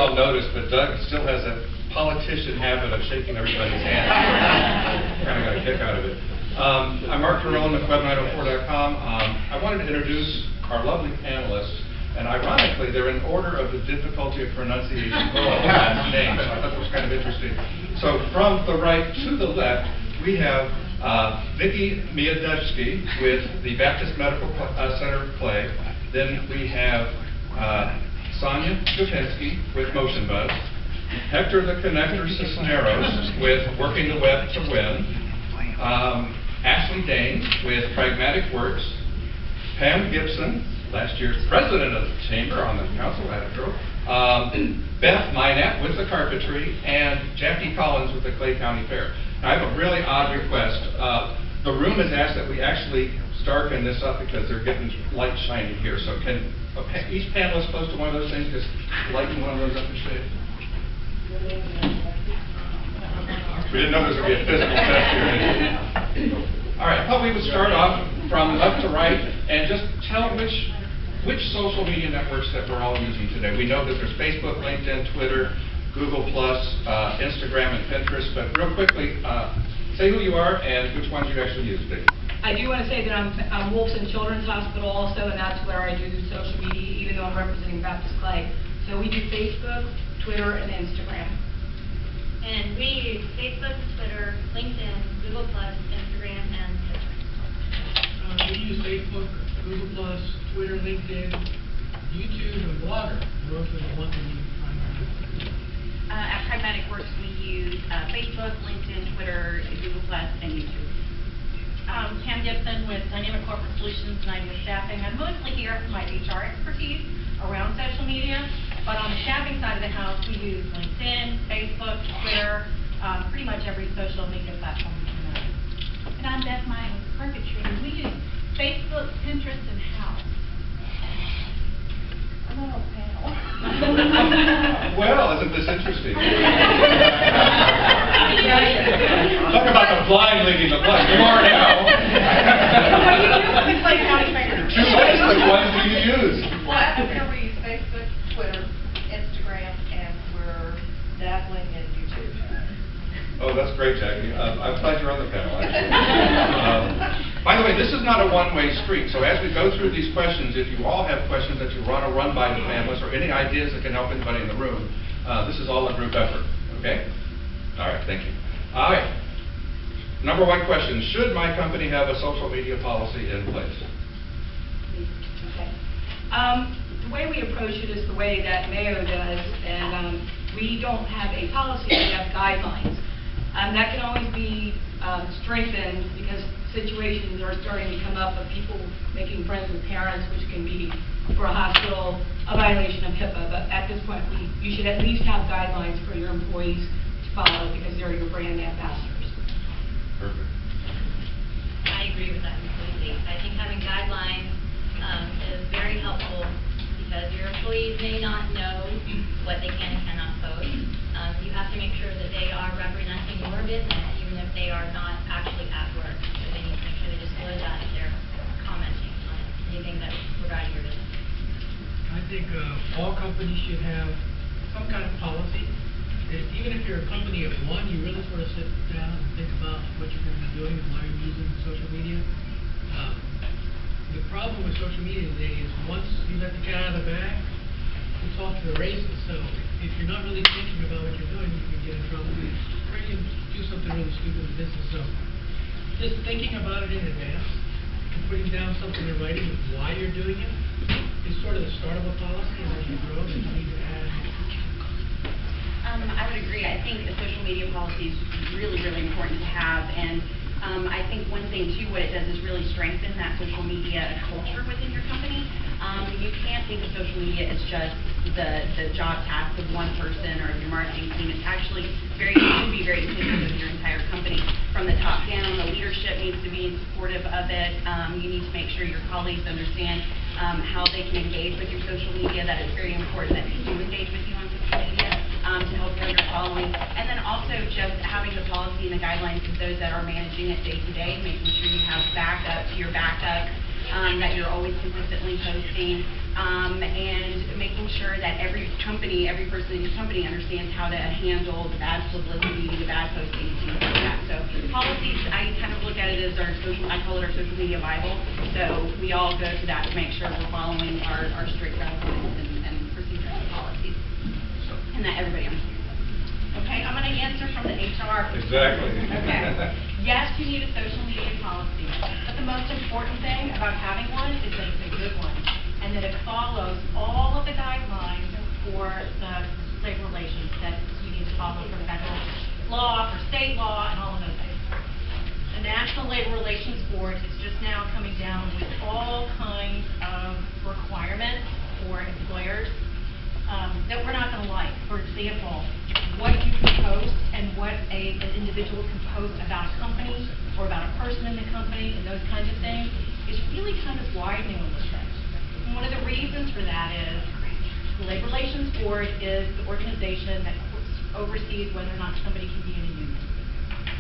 all noticed, but Doug still has that politician habit of shaking everybody's hand. Kind of got a kick out of it. I'm Mark Carone with Web904.com. I wanted to introduce our lovely panelists, and ironically, they're in order of the difficulty of pronunciation of the last name, so I thought that was kind of interesting. So from the right to the left, we have Vicki Miodowski with the Baptist Medical Center Clay. Then we have Sonia Kopensky with MotionBuzz. Hector the Connector Cisneros with Working the Web to Win. Ashley Dane with Pragmatic Works. Pam Gibson, last year's president of the chamber on the council, editorial. Beth Minat with the carpentry, and Jackie Collins with the Clay County Fair. Now, I have a really odd request. The room has asked that we actually darken this up because they're getting light shining here. So can each panelist close to one of those things, just lighten one of those up and shade? We didn't know there was going to be a physical test here. All right, I thought we would start off from left to right and just tell which social media networks that we're all using today. We know that there's Facebook, LinkedIn, Twitter, Google+, Instagram, and Pinterest. But real quickly, say who you are and which ones you actually use, Vicky. I do want to say that I'm Wolfson Children's Hospital also, and that's where I do social media, even though I'm representing Baptist Clay. So we do Facebook, Twitter, and Instagram. And we use Facebook, Twitter, LinkedIn, Google+, Instagram, and Pinterest. We use Facebook, Google+, Twitter, LinkedIn, YouTube, and Blogger. Those are the ones that we find. At Pragmatic Works, we use Facebook, LinkedIn, Twitter, Google+, and YouTube. Pam Gibson with Dynamic Corporate Solutions, and I do staffing. I'm mostly here for my HR expertise around social media, but on the staffing side of the house, we use LinkedIn, Facebook, Twitter, pretty much every social media platform we can know. And I'm Beth Meyer with Carpentry, and we use Facebook, Pinterest, and House. Hello, panel. Well, isn't this interesting? Talk about the blind leading the blind. You are now. What do you do with the Clay County Fair? Which ones do you use? Well, up here we use Facebook, Twitter, Instagram, and we're dabbling in YouTube. Oh, that's great, Jackie. I'm glad you're on the panel, actually. By the way, this is not a one-way street, so as we go through these questions, if you all have questions that you want to run by the panelists or any ideas that can help anybody in the room, this is all a group effort, okay? All right, thank you. All right. Number one question, should my company have a social media policy in place? Okay. The way we approach it is the way that Mayo does, and we don't have a policy, we have guidelines. That can always be strengthened because situations are starting to come up of people making friends with parents, which can be, for a hospital, a violation of HIPAA. But at this point, you should at least have guidelines for your employees to follow because they're your brand ambassadors. Perfect. I agree with that completely. I think having guidelines is very helpful because your employees may not know what they can and cannot post. You have to make sure that they are representing your business, even if they are not actually at work. So they need to make sure they disclose that if they're commenting on anything that's regarding your business. I think all companies should have some kind of policy. Even if you're a company of one, you really sort of sit down and think about what you're going to be doing and why you're using social media. The problem with social media today is once you let the cat out of the bag, it's off to the races. So if you're not really thinking about what you're doing, you can get in trouble. Or you can do something really stupid in business. So just thinking about it in advance and putting down something in writing of why you're doing it is sort of the start of a policy, and as you grow, then you need to add. I would agree. I think the social media policy is really, really important to have, and I think one thing too, what it does is really strengthen that social media culture within your company. You can't think of social media as just the job task of one person or of your marketing team. It's actually should be very inclusive of your entire company. From the top down, the leadership needs to be supportive of it. You need to make sure your colleagues understand how they can engage with your social media, that it's very important that they do engage with you on social media to help grow your following. And then also just having the policy and the guidelines of those that are managing it day to day, making sure you have backup to your backup, that you're always consistently posting, and making sure sure that every company, every person in your company understands how to handle the bad publicity, the bad posting, things like that. So policies, I kind of look at it as our social, I call it our social media Bible. So we all go to that to make sure we're following our strict guidelines and procedures and policies, and that everybody understands them. Okay, I'm going to answer from the HR. Exactly. Okay. Yes, you need a social media policy, but the most important thing about having one is that it's a good one, and that it follows all of the guidelines for the labor relations that you need to follow for federal law, for state law, and all of those things. The National Labor Relations Board is just now coming down with all kinds of requirements for employers that we're not going to like. For example, what you can post and what an individual can post about a company or about a person in the company and those kinds of things is really kind of widening a little bit. And one of the reasons for that is the Labor Relations Board is the organization that oversees whether or not somebody can be in a union.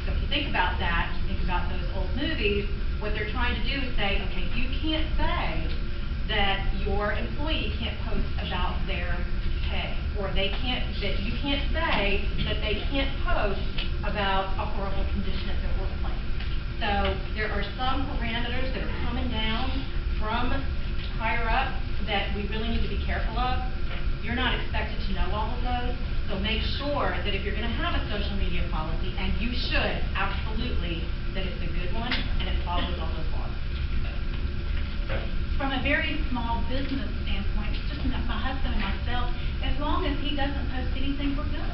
So if you think about that, you think about those old movies, what they're trying to do is say, okay, you can't say that your employee can't post about their pay, or that you can't say that they can't post about a horrible condition at their workplace. So there are some parameters that are coming down from higher up that we really need to be careful of. You're not expected to know all of those, so make sure that if you're going to have a social media policy, and you should, absolutely, that it's a good one and it follows all those laws. From a very small business standpoint, it's just my husband and myself, as long as he doesn't post anything, we're good.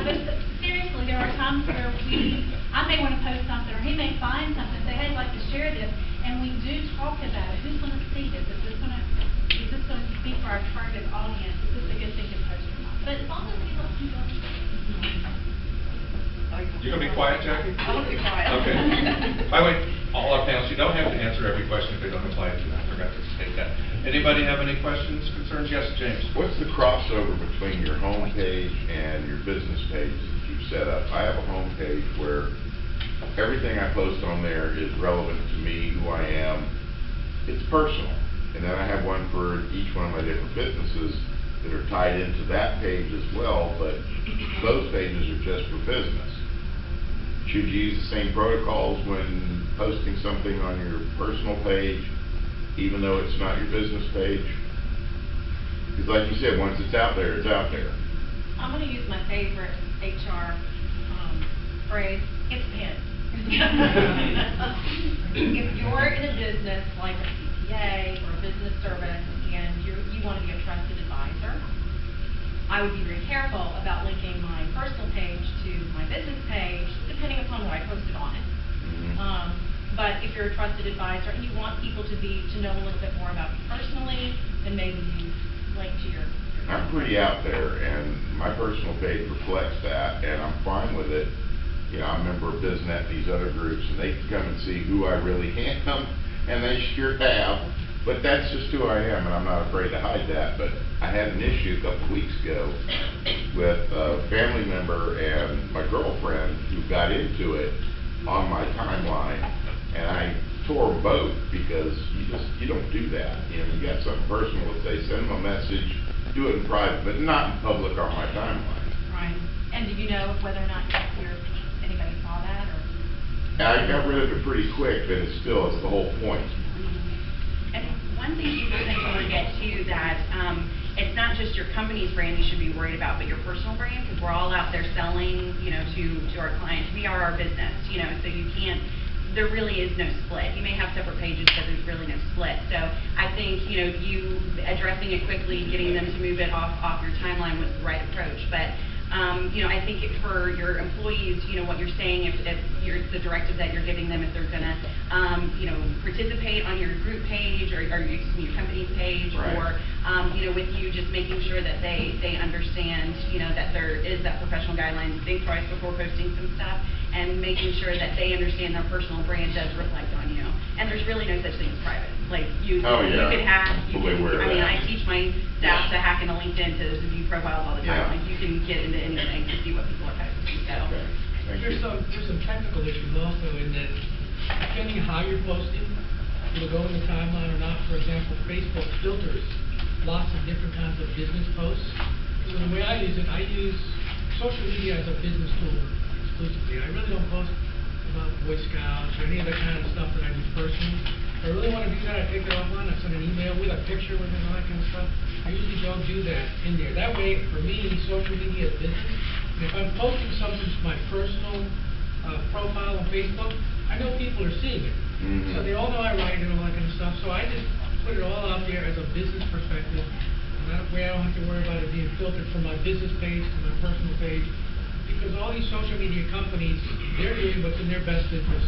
But seriously, there are times where I may want to post something, or he may find something and say, hey, I'd like to share this, and we do talk about it. Who's going to see this? Is this going to speak for our target audience? Is this a good thing to post or not? But as long as he lets me go. You gonna be quiet, Jackie? I want to be quiet. Okay. By the way, all our panelists, you don't have to answer every question if they don't apply to you. I forgot to state that. Anybody have any questions, concerns? Yes, James. What's the crossover between your home page and your business page that you've set up? I have a home page where everything I post on there is relevant to me, who I am. It's personal. And then I have one for each one of my different businesses that are tied into that page as well, but those pages are just for business. Should you use the same protocols when posting something on your personal page, even though it's not your business page? Because like you said, once it's out there, it's out there. I'm going to use my favorite HR phrase, it depends. If you're in a business like a CPA or a business service and you want to be a trusted advisor, I would be very careful about linking my personal page to my business page, depending upon what I posted on it. But if you're a trusted advisor and you want people to know a little bit more about you personally, then maybe you link to your I'm pretty out there, and my personal page reflects that, and I'm fine with it. You know, I'm a member of BizNet, these other groups, and they can come and see who I really am, and they sure have. But that's just who I am, and I'm not afraid to hide that. But I had an issue a couple weeks ago with a family member and my girlfriend who got into it on my timeline, and I tore them both because you don't do that. You know, you got something personal to say, send them a message, do it in private, but not in public on my timeline. Right. And do you know whether or not anybody saw that? Or? I got rid of it pretty quick, but it's the whole point. And one thing people tend to forget too, that it's not just your company's brand you should be worried about, but your personal brand, because we're all out there selling, you know, to our clients. We are our business, you know, so you can't. There really is no split. You may have separate pages, but there's really no split. So I think, you know, you addressing it quickly, getting them to move it off your timeline was the right approach. But you know, I think for your employees, you know, what you're saying, if the directive that you're giving them, if they're going to, you know, participate on your group page or your company's page, right. Or, you know, with you just making sure that they understand, you know, that there is that professional guidelines, think twice before posting some stuff, and making sure that they understand their personal brand does reflect on you. And there's really no such thing as private. Like, you could hack, I teach my staff to hack into LinkedIn to view profiles all the time. Yeah. Like, you can get into anything to see what people are posting. So. Okay. Thank There's you. some technical issues also in that, depending how you're posting, It'll go in the timeline or not. For example, Facebook filters lots of different kinds of business posts. So the way I use social media as a business tool exclusively. I really don't post about Boy Scouts or any other kind of stuff that I do personally. If I really want to do that, I take it offline, I send an email with a picture with it and all that kind of stuff. I usually don't do that in there. That way, for me, social media is business. And if I'm posting something to my personal profile on Facebook, I know people are seeing it. Mhm. So they all know I write and all that kind of stuff. So I just put it all out there as a business perspective. And that way I don't have to worry about it being filtered from my business page to my personal page. Because all these social media companies, they're doing what's in their best interest.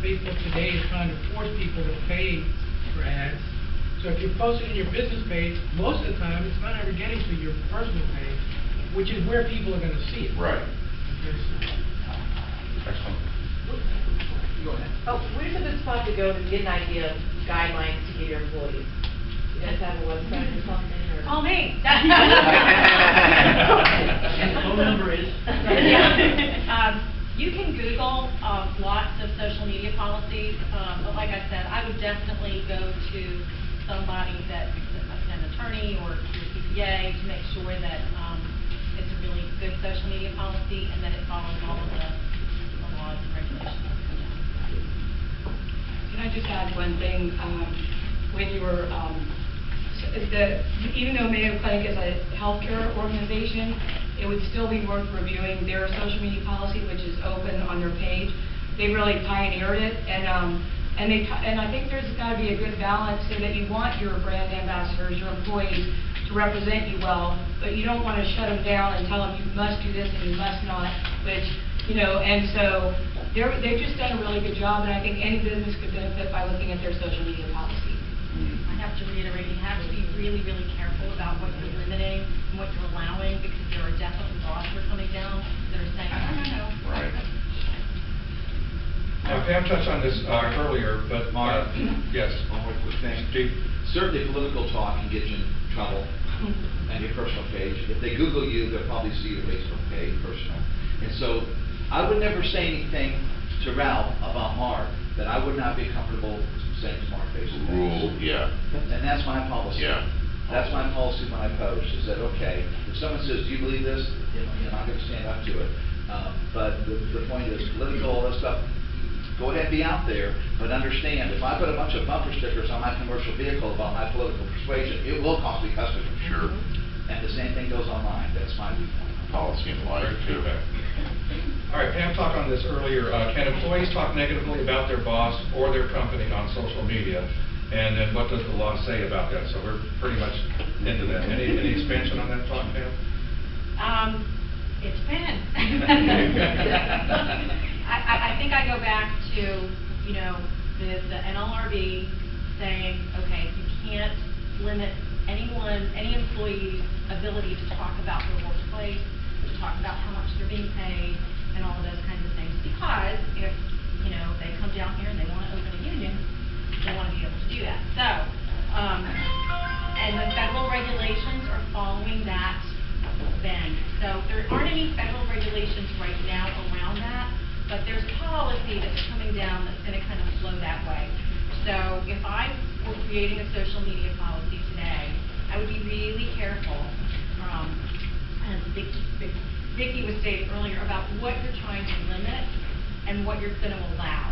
Facebook today is trying to force people to pay for ads. So if you post it in your business page, most of the time, it's not ever getting to your personal page, which is where people are gonna see it. Right. Okay, so- Excellent. Go ahead. Oh, where's a good spot to go to get an idea of guidelines to give your employees? You guys have a website or something, or? Call me. And the phone number is? You can Google lots of social media policies, but like I said, I would definitely go to somebody that's an attorney or your CPA to make sure that it's a really good social media policy and that it follows all of the laws and regulations. Can I just add one thing? When you were, even though Mayo Clinic is a healthcare organization, it would still be worth reviewing their social media policy, which is open on their page. They really pioneered it, and I think there's got to be a good balance so that you want your brand ambassadors, your employees, to represent you well, but you don't want to shut them down and tell them you must do this and you must not, which, you know, and so they've just done a really good job, and I think any business could benefit by looking at their social media policy. I have to reiterate, you have to be really, really careful about what you're limiting and what you're allowing, because there are definitely laws that are coming down that are saying, no. Right. Now, Pam touched on this earlier, but, Mark? yes. One more quick thing. Chief? Certainly, political talk can get you in trouble on your personal page. If they Google you, they'll probably see your Facebook page, personal. And so, I would never say anything to Ralph about Mark that I would not be comfortable saying to Mark face to face. Rule, yeah. And that's my policy. Yeah. That's my policy when I post, is that, okay, if someone says, do you believe this? You know, I'm not gonna stand up to it. But the point is, political, all this stuff, go ahead and be out there, but understand, if I put a bunch of bumper stickers on my commercial vehicle about my political persuasion, it will cost me customers. Sure. And the same thing goes online. That's my viewpoint. Policy in life, Great too. feedback. All right, Pam talked on this earlier. Can employees talk negatively about their boss or their company on social media? And then what does the law say about that? So we're pretty much into that. Any expansion on that thought, Pam? It depends. I think I go back to, you know, the NLRB saying, okay, you can't limit any employee's ability to talk about their workplace, to talk about how much they're being paid, and all of those kinds of things. Because if, you know, they come down here and they want to open a union, they want to be able to do that. So, and the federal regulations are following that bend. So there aren't any federal regulations right now around that, but there's policy that's coming down that's going to kind of flow that way. So if I were creating a social media policy today, I would be really careful, as Vicki was stating earlier, about what you're trying to limit and what you're going to allow.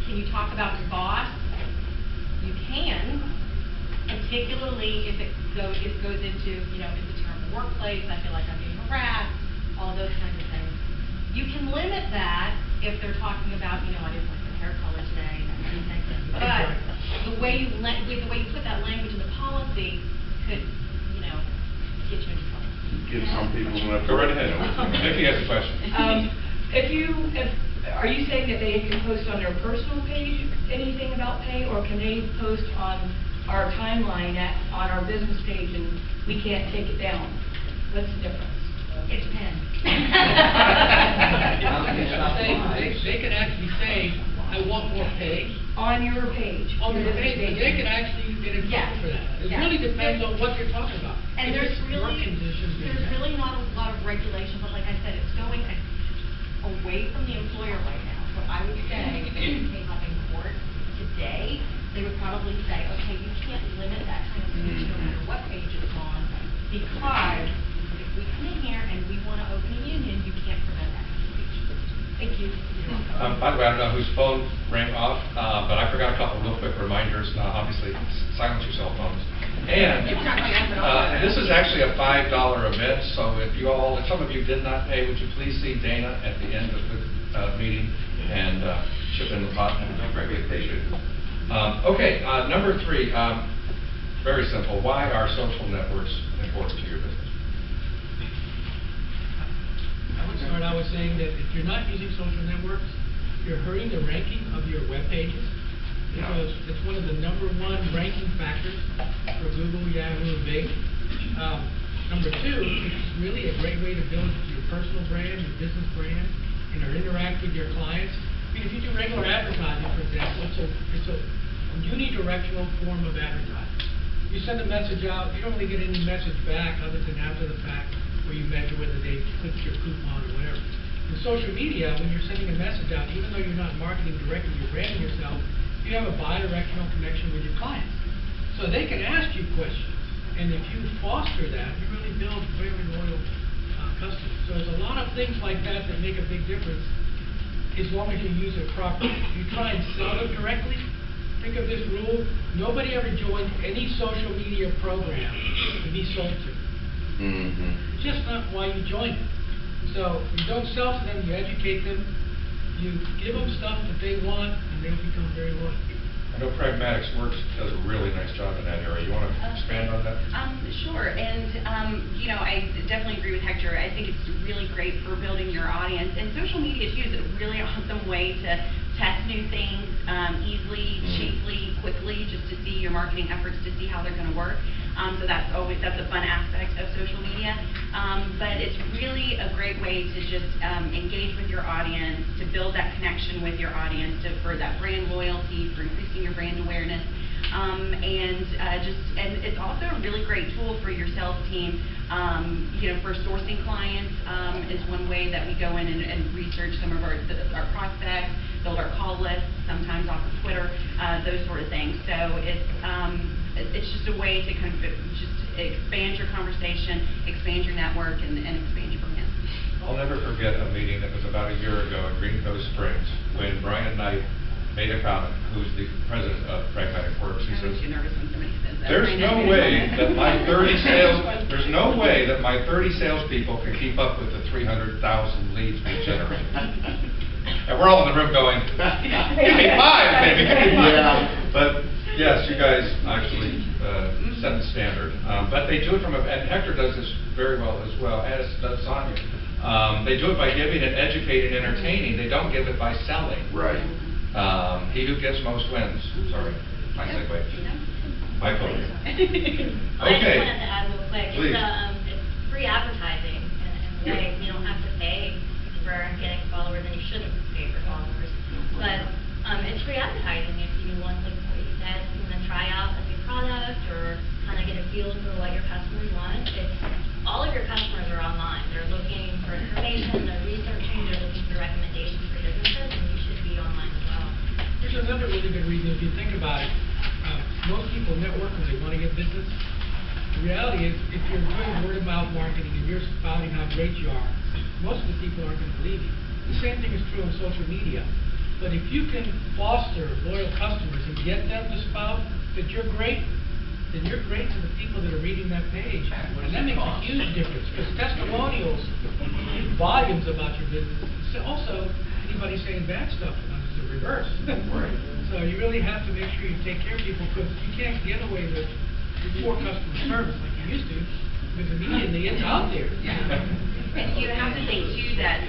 Can you talk about your boss? You can, particularly if it goes into, you know, it's a terrible workplace, I feel like I'm being harassed, all those kinds of things. You can limit that if they're talking about, you know, I didn't like your hair color today, that kind of thing. But the way you put that language in the policy could, you know, get you into trouble. Give some people enough. Go right ahead. Vicki has a question. Are you saying that they can post on their personal page anything about pay, or can they post on our timeline on our business page and we can't take it down? What's the difference? It depends. They can actually say, I want more pay. On your page. On their page, but they can actually get in trouble for that. It really depends on what you're talking about. And If there's it's work really conditions, then yeah. not a lot of regulation, but like I said, it's going away from the employer right now. So I would say, came up in court, because if we come in here and we want to open a union, you can't prevent that speech. Thank you. By the way, I don't know whose phone rang off, but I forgot a couple real quick reminders. Obviously, silence your cell phones. And this is actually a $5 event, so if some of you did not pay, would you please see Dana at the end of the meeting and chip in the pot? And I greatly appreciate it. Okay, number 3, very simple. Why are social networks important to your business? I would start out with saying that if you're not using social networks, you're hurting the ranking of your web pages, because it's one of the #1 ranking factors for Google, Yahoo, and Bing. Number 2, it's really a great way to build your personal brand, your business brand, and interact with your clients. I mean, if you do regular advertising, for example, it's a unidirectional form of advertising. You send a message out, you don't really get any message back other than after the fact, where you measure whether they clicked your coupon or whatever. In social media, when you're sending a message out, even though you're not marketing directly, you're branding yourself, you have a bi-directional connection with your clients. So they can ask you questions, and if you foster that, you really build very loyal customers. So there's a lot of things like that that make a big difference, as long as you use it properly. If you try and sell them directly, think of this rule: nobody ever joined any social media program to be sold to. It's just not why you join it. So you don't sell to them, you educate them, you give them stuff that they want, and they'll become very loyal. I know Pragmatics Works does a really nice job in that area. You want to expand on that? Sure, and I definitely agree with Hector. I think it's really great for building your audience, and social media too is a really awesome way to test new things easily, cheaply, quickly, just to see your marketing efforts, to see how they're going to work. So that's a fun aspect of social media. But it's really a great way to just engage with your audience, to build that connection with your audience, for that brand loyalty, for increasing your brand awareness. And it's also a really great tool for your sales team. For sourcing clients is one way that we go in and research some of our prospects, build our call lists, sometimes off of Twitter, those sort of things. So it's just a way to kind of just expand your conversation, expand your network, and expand your brand. I'll never forget a meeting that was about a year ago in Green Cove Springs, when Brian Knight made a comment, who's the president of Pragmatic Works. He says, nervous when somebody says that. there's no way that my 30 salespeople can keep up with the 300,000 leads we generate. And we're all in the room going, give me 5, baby, give me 5. Yeah. But yes, you guys actually set the standard. But they do it and Hector does this very well as well, as does Sonia. They do it by giving and educating and entertaining. They don't give it by selling. Right. He who gives most wins. Sorry, my segue. My podium. I just Okay. wanted to add real quick, Please. it's free advertising in a way. You don't have to pay for getting followers, and you shouldn't pay for followers. But it's free advertising if you want, like what you said, you want to try out a new product or kind of get a feel for what your customers want. All of your customers are online. They're looking for information, they're researching, they're looking for recommendations for businesses, and you should be online as well. There's another really good reason, if you think about it. Most people network when they want to get business. The reality is, if you're doing word-of-mouth marketing and you're spouting how great you are, most of the people aren't going to believe you. The same thing is true on social media. But if you can foster loyal customers and get them to spout that you're great, then you're great to the people that are reading that page. And that makes a huge difference, because testimonials speak volumes about your business. So also, anybody saying bad stuff is the reverse. So you really have to make sure you take care of people, because you can't get away with poor customer service like you used to, because immediately it's out there. And you have to think too that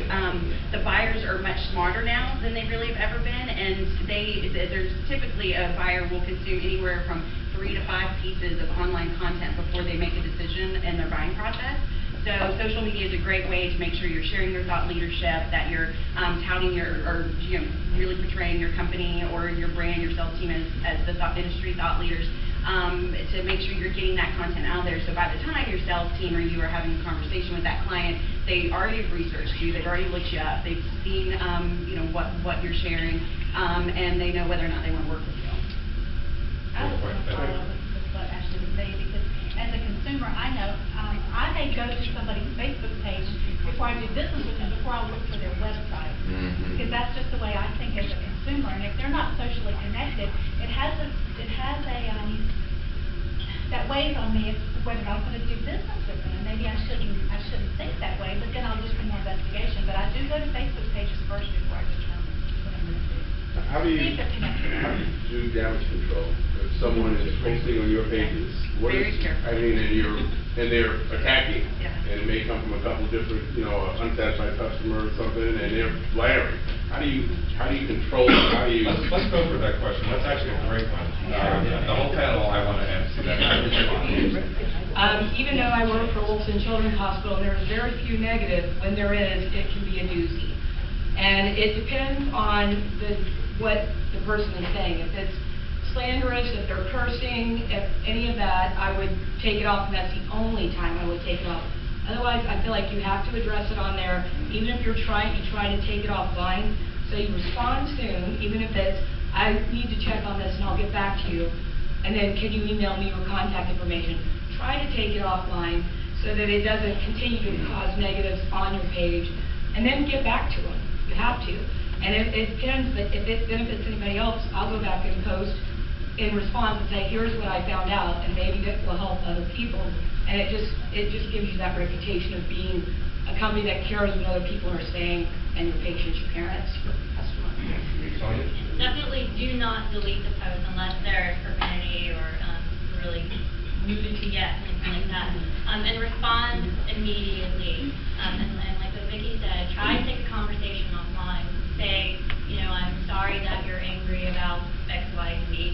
the buyers are much smarter now than they really have ever been, and there's typically a buyer will consume anywhere from 3 to 5 pieces of online content before they make a decision in their buying process. So social media is a great way to make sure you're sharing your thought leadership, that you're touting really portraying your company or your brand, your sales team as the industry thought leaders, to make sure you're getting that content out there. So by the time your sales team or you are having a conversation with that client, they already have researched you, they've already looked you up, they've seen what you're sharing, and they know whether or not they want to work with you. I would want to follow up with what Ashley was saying, because as a consumer, consumer, I know, I may go to somebody's Facebook page before I do business with them, before I look for their website. Mhm. Because that's just the way I think as a consumer, and if they're not socially connected, it has a, that weighs on me, whether I'm gonna do business with them. Maybe I shouldn't think that way, but then I'll do some more investigation. But I do go to Facebook pages first before I determine what I'm gonna do. How do you, See if they're connected. how do you do damage control? If someone is posting on your pages, what is, Very careful. I mean, and they're attacking, Yeah. and it may come from a couple different, unsatisfied customer or something, and they're blaring. How do you control it? How do you? Let's go for that question. That's actually a great one. The whole panel, I want to answer that. Even though I work for Wolfson Children's Hospital, there's very few negatives. When there is, it can be a doozy. And it depends on what the person is saying. If it's slanderous, if they're cursing, if any of that, I would take it off, and that's the only time I would take it off. Otherwise, I feel like you have to address it on there. Even if you try to take it offline, so you respond soon, even if it's, I need to check on this and I'll get back to you. And then can you email me your contact information? Try to take it offline so that it doesn't continue to cause negatives on your page, and then get back to them. You have to. And it depends, but if it benefits anybody else, I'll go back and post in response and say, here's what I found out, and maybe that will help other people. And it just gives you that reputation of being a company that cares what other people are saying, and your patients, your parents, your customers. Definitely do not delete the post unless there's profanity or really nudity yet, anything like that. And respond immediately. And like what Vicki said, try to take a conversation offline. Say, I'm sorry that you're angry about X, Y, and Z.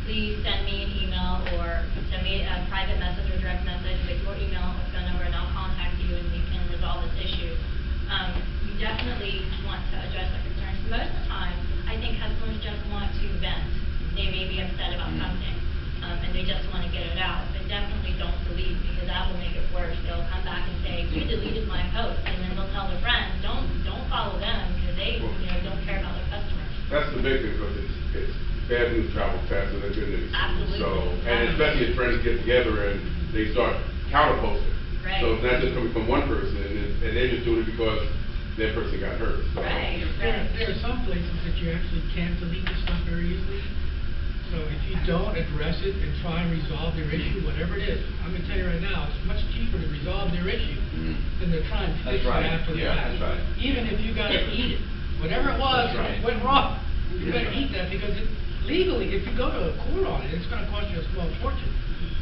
Please send me an email or send me a private message or direct message with your email or phone number, and I'll contact you and we can resolve this issue. You definitely want to address their concerns. Most of the time, I think customers just want to vent. They may be upset about something, and they just want to get it out. But definitely don't delete, because that will make it worse. They'll come back and say, you deleted my post, and then they'll tell their friends, don't follow them, because they don't care about their customers. That's the big thing, because it's bad news travels faster than good news. Absolutely. So, and especially if friends get together and they start counter-posting. Right. So it's not just coming from one person, and they're just doing it because that person got hurt. So. Right. There are some places that you actually can delete this stuff very easily. So if you don't address it and try and resolve their issue, whatever it is, I'm gonna tell you right now, it's much cheaper to resolve their issue than to try and fix it after the fact. That's right. Even if you gotta eat it, whatever it was, That's right. went wrong, you better eat that, because legally, if you go to a court on it, it's gonna cost you a small fortune.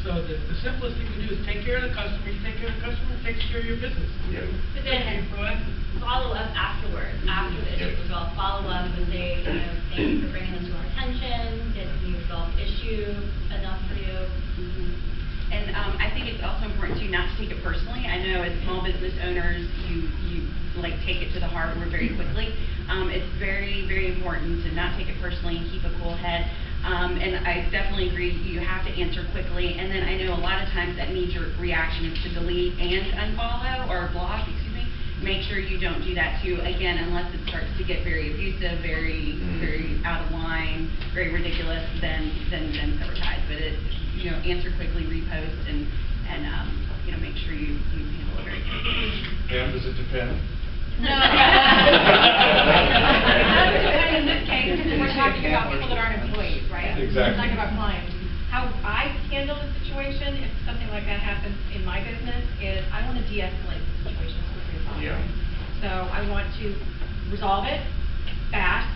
So the simplest thing to do is take care of the customer. You take care of the customer, it takes care of your business. Yeah. But then follow up afterwards, after the issue is resolved. Follow up and say, thank you for bringing this to our attention. Did we resolve the issue enough for you? And I think it's also important to not to take it personally. I know as small business owners, you take it to the heart very quickly. It's very, very important to not take it personally and keep a cool head. And I definitely agree, you have to answer quickly. And then I know a lot of times that knee-jerk reaction is to delete and unfollow or block, Make sure you don't do that too, again, unless it starts to get very abusive, very out of line, very ridiculous, then sabotage. But answer quickly, repost, and make sure you handle it very quickly. Pam, does it depend? No. In this case, we're talking about people that aren't employees, right? Exactly. We're talking about clients. How I handle the situation, if something like that happens in my business, is I want to de-escalate the situation as quickly as possible. Yeah. So I want to resolve it fast,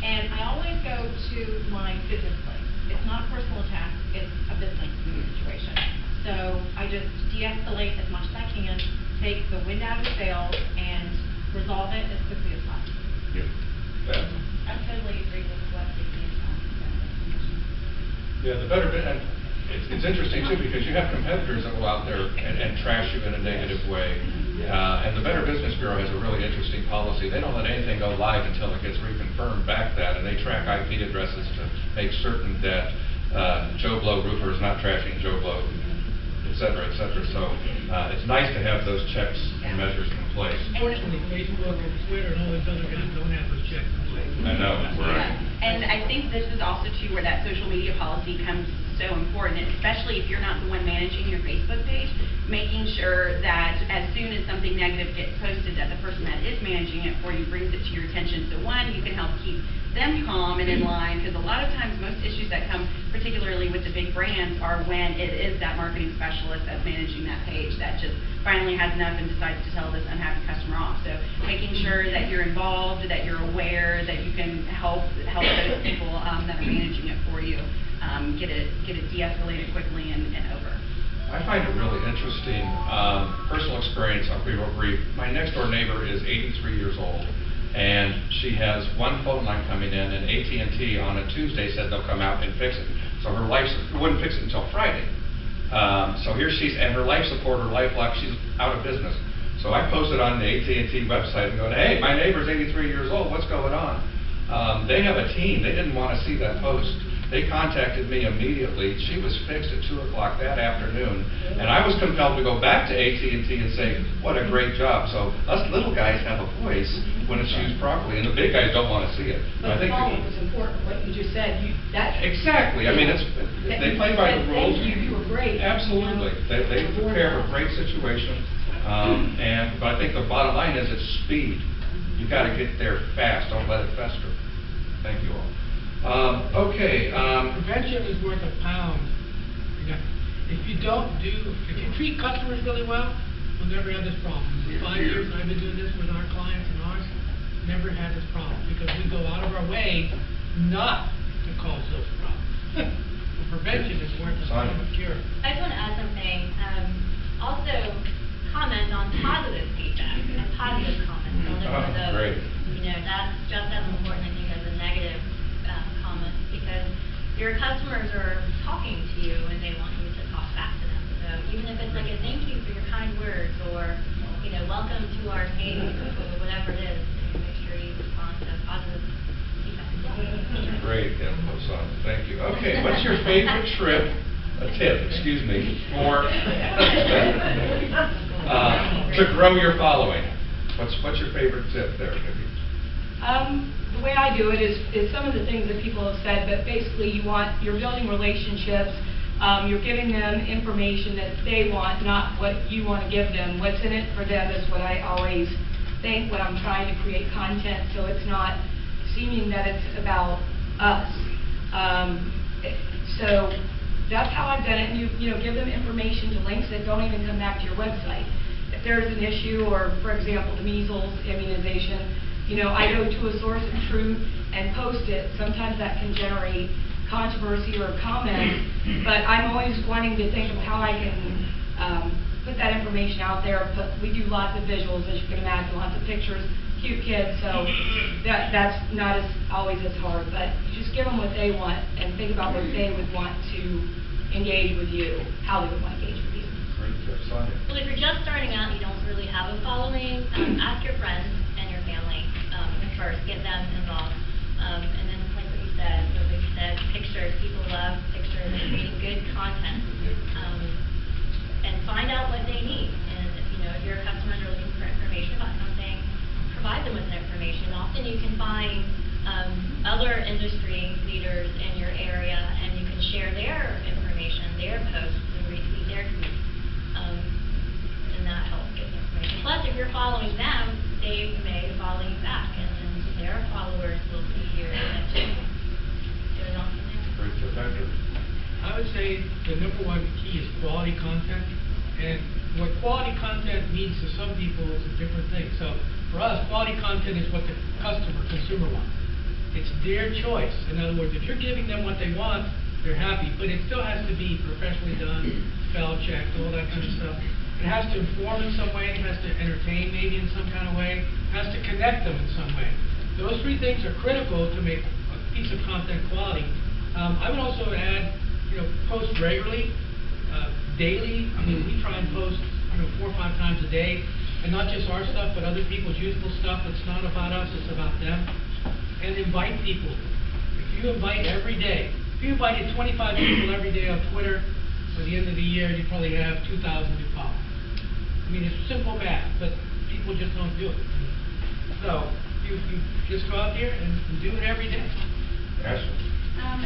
and I always go to my business place. It's not a personal attack, it's a business situation. So I just de-escalate as much as I can, take the wind out of the sails, and resolve it as quickly as possible. Yeah. I totally agree with what Vicki is talking about. Yeah, the better, and it's interesting too, because you have competitors that go out there and trash you in a negative way. And the Better Business Bureau has a really interesting policy. They don't let anything go live until it gets reconfirmed back that, and they track IP addresses to make certain that Joe Blow Roofer is not trashing Joe Blow et cetera. So it's nice to have those checks and measures in place. Unfortunately, Facebook and Twitter and all those other guys don't have those checks in place. I know, right. And I think this is also too where that social media policy comes so important, especially if you're not the one managing your Facebook page, making sure that as soon as something negative gets posted, that the person that is managing it for you brings it to your attention. So one, you can help keep them calm and in line, because a lot of times most issues that come, particularly with the big brands, are when it is that marketing specialist that's managing that page that just finally has enough and decides to tell this unhappy customer off. So making sure that you're involved, that you're aware, that you can help those people that are managing it for you get it de-escalated quickly and over. I find it really interesting, personal experience, I'll be real brief. My next door neighbor is 83 years old, and she has one phone line coming in, and AT&T on a Tuesday said they'll come out and fix it. So her wouldn't fix it until Friday. So here she's, and her life support, her LifeLock, she's out of business. So I posted on the AT&T website and going, hey, my neighbor's 83 years old, what's going on? They have a team, they didn't want to see that post. They contacted me immediately. She was fixed at 2 o'clock that afternoon. And I was compelled to go back to AT&T and say, what a great job. So us little guys have a voice when it's used properly, and the big guys don't want to see it. But the follow-up was important, what you just said, Exactly. I mean, they play by the rules. You were great. Absolutely. They took care of a great situation. But I think the bottom line is it's speed. You got to get there fast. Don't let it fester. Thank you all. Prevention is worth a pound. You know, if you treat customers really well, we'll never have this problem. For 5 years I've been doing this with our clients and ours, never had this problem, because we go out of our way not to cause those problems. Prevention is worth a pound of cure. I just want to add something. Also, comment on positive feedback and positive comments. Don't look for those. Great. You know, that's just as important, I think, as a negative comment, because your customers are talking to you and they want you to talk back to them. So even if it's like a thank you for your kind words, or, you know, welcome to our page, or whatever it is, make sure you respond to positive feedback. Great info, son. Thank you. Okay, what's your favorite tip, excuse me, for to grow your following? What's your favorite tip there, Vicki? The way I do it is some of the things that people have said, but basically you're building relationships, you're giving them information that they want, not what you want to give them. What's in it for them is what I always think when I'm trying to create content, so it's not seeming that it's about us. So that's how I've done it, and you know, give them information to links that don't even come back to your website. If there's an issue, or for example, the measles immunization, you know, I go to a source of truth and post it. Sometimes that can generate controversy or comments, but I'm always wanting to think of how I can put that information out there. We do lots of visuals, as you can imagine, lots of pictures, cute kids, so that's not always as hard, but you just give them what they want and think about what they would want to engage with you, how they would want to engage with you. Great tip, Sonia. Well, if you're just starting out and you don't really have a following, ask your friends and your family first, get them involved. And then like what you said, pictures, people love pictures, and creating good content. And find out what they need. And you know, if your customers are looking for information about something, provide them with that information. Often you can find other industry leaders in your area, and you can share their information, their posts, and retweet their tweets. And that helps get information. Plus, if you're following them, they may follow you back, and then their followers will see your attention. Get it on from there. Great tip, Hector. I would say the number one key is quality content, and what quality content means to some people is a different thing. So for us, quality content is what the consumer wants. It's their choice. In other words, if you're giving them what they want, they're happy, but it still has to be professionally done, spell checked, all that kind of stuff. It has to inform in some way, it has to entertain maybe in some kind of way, it has to connect them in some way. Those three things are critical to make a piece of content quality. I would also add, you know, post regularly, daily. I mean, we try and post, you know, 4 or 5 times a day, and not just our stuff, but other people's useful stuff. It's not about us, it's about them. And invite people. If you invite every day, if you invited 25 people every day on Twitter, by the end of the year, you probably have 2,000 to follow. I mean, it's simple math, but people just don't do it. So, you just go out there and do it every day. Ashley?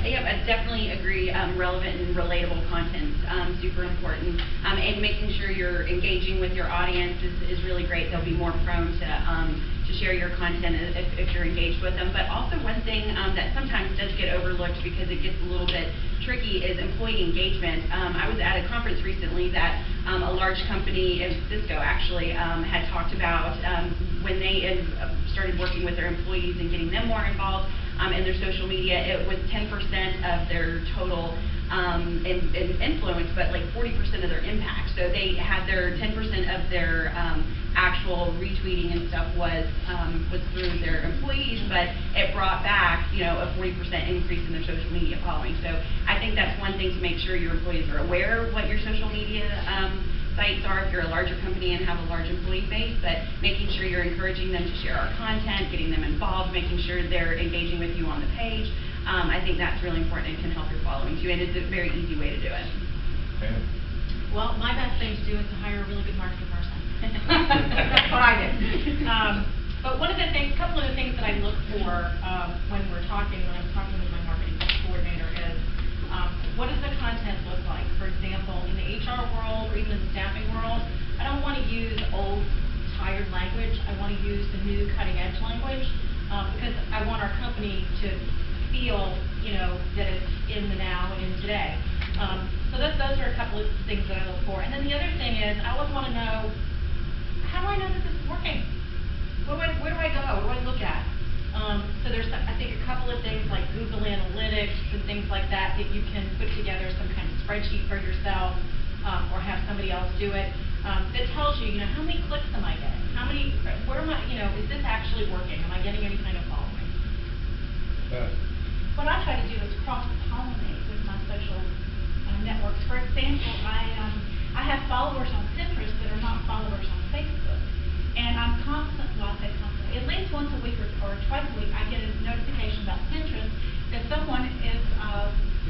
Yeah, I definitely agree, relevant and relatable content, super important. And making sure you're engaging with your audience is really great. They'll be more prone to share your content if you're engaged with them. But also one thing that sometimes does get overlooked because it gets a little bit tricky is employee engagement. I was at a conference recently that a large company, Cisco actually, had talked about when they started working with their employees and getting them more involved in their social media. It was 10% of their total in influence, but like 40% of their impact. So they had their 10% of their actual retweeting and stuff was through their employees, but it brought back, you know, a 40% increase in their social media following. So I think that's one thing to make sure your employees are aware of what your social media sites are if you're a larger company and have a large employee base, but making sure you're encouraging them to share our content, getting them involved, making sure they're engaging with you on the page. I think that's really important and can help your following too, and it's a very easy way to do it. Pam? Well, my best thing to do is to hire a really good marketing person. That's what I did. But one of the things, a couple of the things that I look for when I'm talking with my marketing coordinator is what does the content look like? For example, in the HR world or even in the staffing world, I don't want to use old, tired language. I want to use the new, cutting-edge language because I want our company to feel, you know, that it's in the now and in today. So those are a couple of things that I look for. And then the other thing is, I always want to know, how do I know that this is working? Where do I go? What do I look at? So there's, I think, a couple of things like Google Analytics and things like that that you can put together some kind of spreadsheet for yourself or have somebody else do it that tells you, you know, how many clicks am I getting? How many, where am I, you know, is this actually working? Am I getting any kind of following? What I try to do is cross-pollinate with my social networks. For example, I have followers on Pinterest that are not followers on Facebook. And I'm at least once a week or twice a week, I get a notification about Pinterest that someone is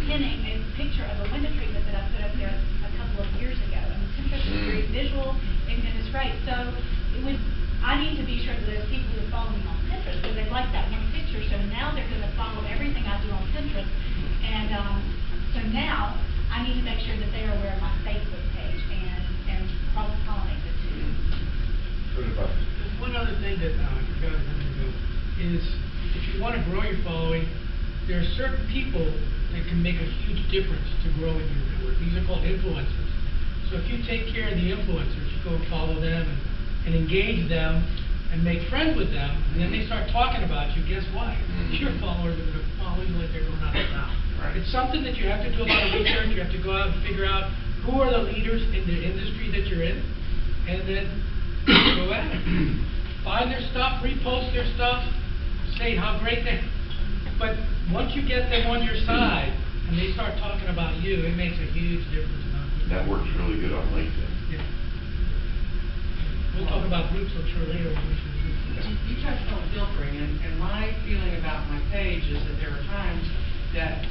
pinning a picture of a window treatment that I put up there a couple of years ago. And Pinterest is very visual and it's great. So I need to be sure that there's people who follow me on Pinterest because they like that one picture. So now they're going to follow everything I do on Pinterest. And so now I need to make sure that they are aware of my Facebook page and cross-pollinate the two. One other thing that I forgot a minute ago is if you want to grow your following, there are certain people that can make a huge difference to growing your network. These are called influencers. So if you take care of the influencers, you go and follow them and engage them and make friends with them, and then they start talking about you, guess what? Your followers are going to follow you like they're going out of town. Right. It's something that you have to do a lot of research. You have to go out and figure out who are the leaders in the industry that you're in, and then go at it. Find their stuff, repost their stuff, say how great they. But once you get them on your side and they start talking about you, it makes a huge difference. That works really good on LinkedIn. Yeah. We'll talk about groups, I'm sure, later. You touched on filtering, and my feeling about my page is that there are times that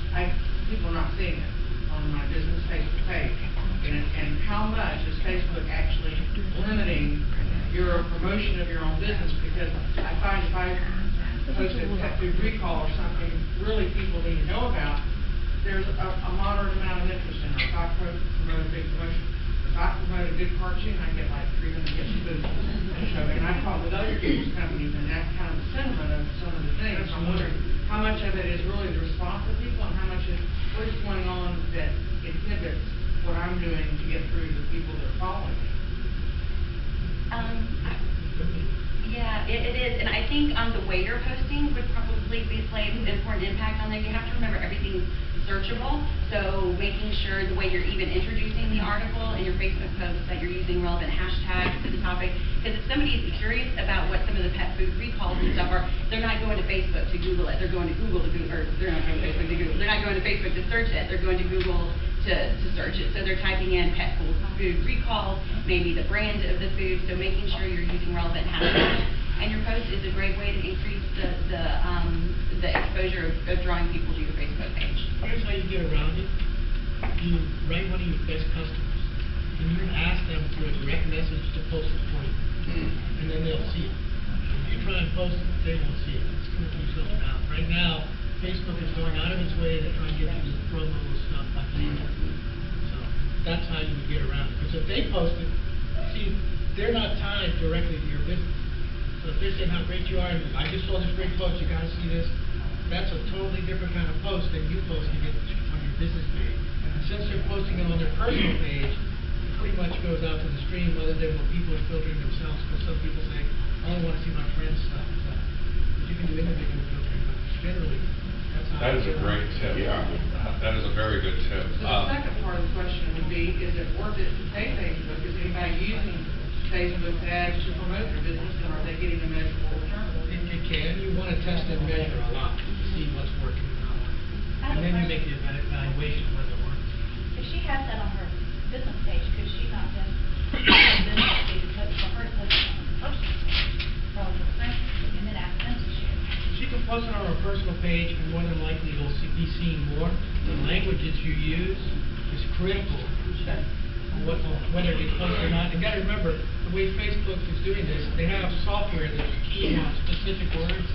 people are not seeing it on my business Facebook page. And how much is Facebook actually limiting your promotion of your own business? Because I find if I post a pet food recall or something really people need to know about, there's a moderate amount of interest in it. If I promote a big promotion, if I promote a good cartoon, I get like 300 food. And I've talked with other people's companies, and that's kind of the sentiment of some of the things. I'm wondering how much of it is really the response of people, and how much is what is going on that inhibits what I'm doing to get through to the people that are following me. Yeah, it is, and I think the way you're posting would probably play an important impact on that. You have to remember everything's searchable, so making sure the way you're even introducing the article in your Facebook post that you're using relevant hashtags to the topic. Because if somebody is curious about what some of the pet food recalls and stuff are, they're not going to Facebook to Google it. They're going to Google to Google, or they're not going to Facebook to Google. They're not going to Facebook to search it. They're going to Google to search it. So they're typing in pet food recall, maybe the brand of the food. So making sure you're using relevant hashtags. And your post is a great way to increase the exposure of drawing people to your Facebook page. Here's how you get around it. you write one of your best customers, and you're gonna ask them through a direct message to post it for you, and then they'll see it. If you try and post it, they won't see it. It's gonna keep filtering out. Right now, Facebook is going out of its way to try and get you to promo stuff like that. So that's how you would get around it. Because if they post it, see, they're not tied directly to your business. So if they're saying how great you are, and I just saw this great post, you gotta see this, that's a totally different kind of post than you posting it on your business page. And since they're posting it on their personal page, it pretty much goes out to the stream other than when people are filtering themselves. Because some people say, I only want to see my friends' stuff. But you can do individual filtering, but generally, that's how. That is a great tip. Yeah. That is a very good tip. So the second part of the question would be, is it worth it to pay Facebook? Is anybody using Facebook ads to promote their business, and are they getting a measurable return? If you can, you want to test and measure a lot to see what's working and not working. And then you make the evaluation of whether it works. If she has that on her business page, could she not just business page, but for her to post it on her personal page, from the friends, and then ask them to share? She can post it on her personal page, and more than likely it'll be seen more. The languages you use is critical whether it gets posted or not. You got to remember, the way Facebook is doing this, they have software that's keying on specific words,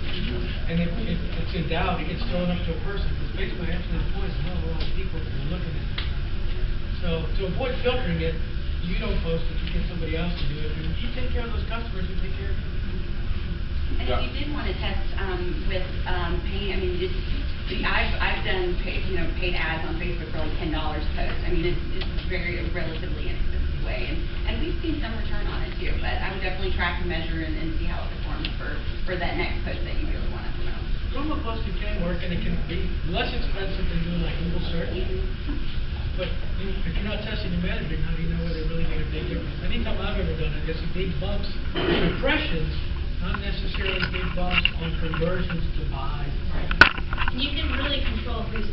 and if it's in doubt, it gets thrown up to a person, because Facebook actually employs a lot of people that are looking at it. So to avoid filtering it, you don't post it, you get somebody else to do it, and you take care of those customers, you take care of them. And if you did want to test with paying, I mean, I've done paid ads on Facebook for like $10 a post. I mean, it's very relatively inexpensive way, and we've seen some return on it too. But I would definitely track and measure and see how it performs for that next post that you really want to promote. Promo posting can work, and it can be less expensive than doing like Google search. But if you're not testing and managing, how do you know whether it really made a big difference? Anytime I've ever done it, I see big bumps in impressions, not necessarily big bumps on conversions to buys. And you can really control who